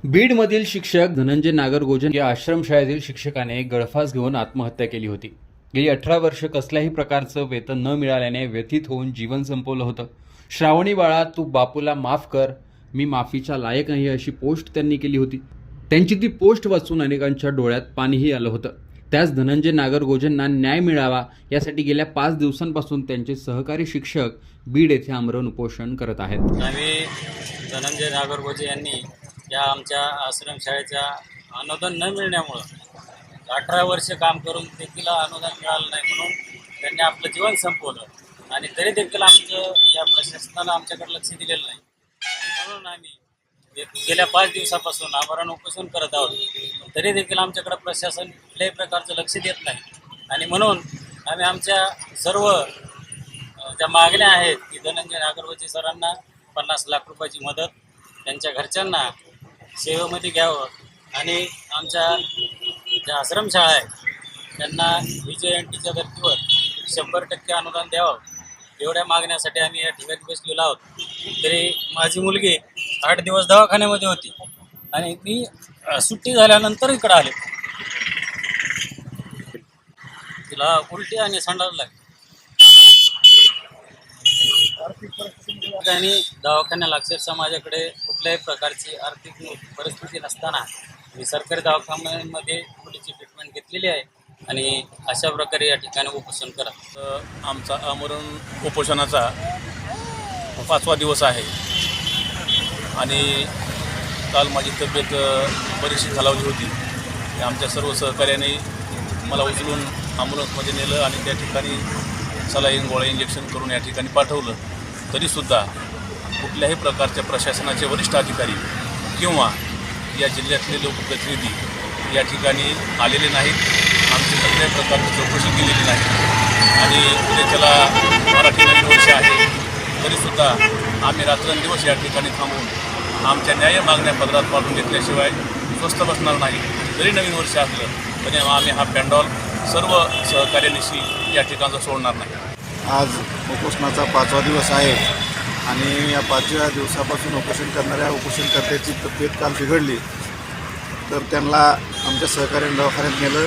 बीडमधील शिक्षक धनंजय नागरगोजे या आश्रमशाळेतील शिक्षकाने गळफास घेऊन आत्महत्या केली होती। गेली 18 वर्ष कसल्याही प्रकारचं वेतन न मिळाल्याने व्यथित होऊन जीवन संपवलं होतं। श्रावणी बाळा, तू बापूला माफ कर, मी माफीच्या लायक नाही, अशी पोस्ट त्यांनी केली होती। त्यांची ती पोस्ट वाचून अनेकांच्या डोळ्यात पाणीही आलं होतं। त्याच धनंजय नागरगोजेंना न्याय मिळावा यासाठी गेल्या 5 दिवसांपासून त्यांचे सहकारी शिक्षक बीड येथे आमरण उपोषण करत आहेत। आम्ही धनंजय नागरगोजे यांनी या आमच्या आश्रमशाळेच्या अनुदान न मिळण्यामुळं 18 वर्ष काम करून देखील अनुदान मिळालं नाही, म्हणून त्यांनी आपलं जीवन संपवलं आणि तरी देखील आमचं या प्रशासनानं आमच्याकडे लक्ष दिलेलं नाही। म्हणून आम्ही गेल्या 5 दिवसापासून आमरण उपोषण करत आहोत, तरी देखील आमच्याकडे प्रशासन कुठल्याही प्रकारचं लक्ष देत नाही। आणि म्हणून आम्ही आमच्या सर्व ज्या मागण्या आहेत की धनंजय नागरगोजे सरांना 50 लाख रुपयाची मदत, त्यांच्या घरच्यांना सेवेमध्ये घ्यावं आणि आमच्या ज्या आश्रमशाळा आहेत त्यांना VJNTच्या धर्तीवर 100% अनुदान द्यावं, एवढ्या मागण्यासाठी आम्ही या ठिकाणी बसलेलो आहोत। तरी माझी मुलगी 8 दिवस दवाखान्यामध्ये होती आणि मी सुट्टी झाल्यानंतर इकडं आले, तिला उलटी आणि संडास लागली आणि दवाखान्याला अक्षरशः माझ्याकडे कुठल्याही प्रकारची आर्थिक परिस्थिती नसताना मी सरकारी दवाखान्यामध्ये मुलीची ट्रीटमेंट घेतलेली आहे आणि अशा प्रकारे या ठिकाणी उपोषण करत। आमचा आमरण उपोषणाचा 5वा दिवस आहे आणि काल माझी तब्येत बरीचशी खालावली होती। आमच्या सर्व सहकार्याने मला उचलून ॲम्ब्युलन्समध्ये नेलं आणि त्या ठिकाणी सलाईन गोळ्या इंजेक्शन करून या ठिकाणी पाठवलं। तरीसुद्धा कुठल्याही प्रकारच्या प्रशासनाचे वरिष्ठ अधिकारी किंवा या जिल्ह्यातले लोकप्रतिनिधी या ठिकाणी आलेले नाहीत, आमची कुठल्याही प्रकारची चौकशी केलेली नाही। आणि उद्याच्याला मराठी नवीन वर्ष आहे, तरीसुद्धा आम्ही रात्रंदिवस या ठिकाणी थांबून आमच्या न्याय मागण्या पदरात पाडून घेतल्याशिवाय स्वस्थ बसणार नाही। जरी नवीन वर्ष असलं तरी आम्ही हा पॅन्डॉल सर्व सहकार्यानिशी या ठिकाणचा सोडणार नाही। आज उपोषणाचा 5वा दिवस आहे आणि या 5व्या दिवसापासून उपोषण करणाऱ्या उपोषणकर्त्याची तब्येत काल बिघडली, तर त्यांना आमच्या सहकार्याने दवाखान्यात नेलं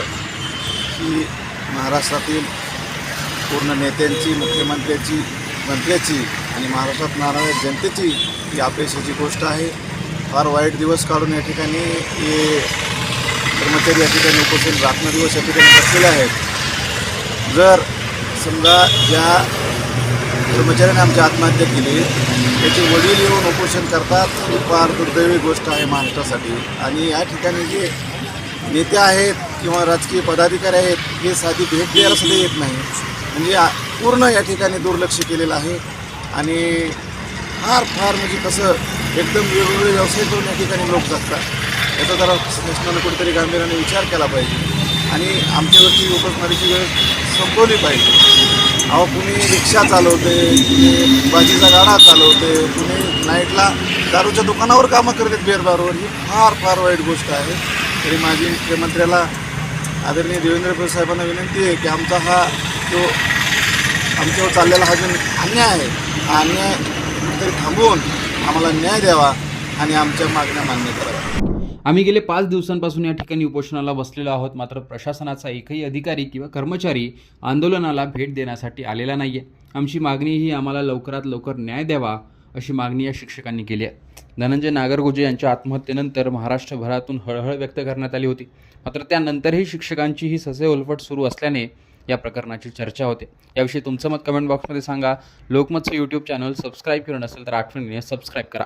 की महाराष्ट्रातील पूर्ण नेत्यांची, मुख्यमंत्र्याची, मंत्र्याची आणि महाराष्ट्रात नारायण जनतेची ही अपेक्षेची गोष्ट आहे। फार वाईट दिवस काढून या ठिकाणी हे कर्मचारी या ठिकाणी उपोषण रात्रंदिवस या ठिकाणी बसलेले आहेत। जर समजा ज्या कर्मचाऱ्याने आमची आत्महत्या केली त्याचे वडील येऊन उपोषण करतात, ही फार दुर्दैवी गोष्ट आहे महाराष्ट्रासाठी। आणि या ठिकाणी जे नेते आहेत किंवा राजकीय पदाधिकारी आहेत हे साधी भेट द्यायला सुद्धा येत नाही, म्हणजे पूर्ण या ठिकाणी दुर्लक्ष केलेलं आहे। आणि फार म्हणजे कसं एकदम वेगवेगळे व्यवसाय करून या ठिकाणी लोक जगतात, याचा जरा शासनानं कुठेतरी गांभीर्याने विचार केला पाहिजे आणि आमच्यावरची उपोषणाची वेळ संपवली पाहिजे। अहो, कुणी रिक्षा चालवते, कुणी बाजीचा गाडा चालवते, कुणी नाईटला दारूच्या दुकानावर कामं करतात बेरबारवर, ही फार वाईट गोष्ट आहे। तरी माझी मुख्यमंत्र्याला आदरणीय देवेंद्र फडणवीस साहेबांना विनंती आहे की आमचा हा जो आमच्यावर चाललेला हा जो अन्याय आहे, हा अन्याय कुठेतरी थांबवून आम्हाला न्याय द्यावा आणि आमच्या मागण्या मान्य कराव्या। आम्ही गेले 5 दिवसांपासून या ठिकाणी उपोषणाला बसलेलो आहोत, मात्र प्रशासनाचा एकही अधिकारी किंवा कर्मचारी आंदोलनाला भेट देण्यासाठी आलेला नाहीये। आमची मागणी ही आम्हाला लवकरात लवकर न्याय द्यावा अशी मागणी या शिक्षकांनी केली आहे। धनंजय नागरगोजे यांच्या आत्महत्येनंतर महाराष्ट्रभरातून हळहळ व्यक्त करण्यात आली होती, मात्र त्यानंतरही शिक्षकांची ही ससेउलफट सुरू असल्याने या प्रकरणाची चर्चा होते। याविषयी तुमचं मत कमेंट बॉक्समध्ये सांगा। लोकमतचं यूट्यूब चॅनल सबस्क्राईब केलं नसेल तर आठवणीने सबस्क्राईब करा।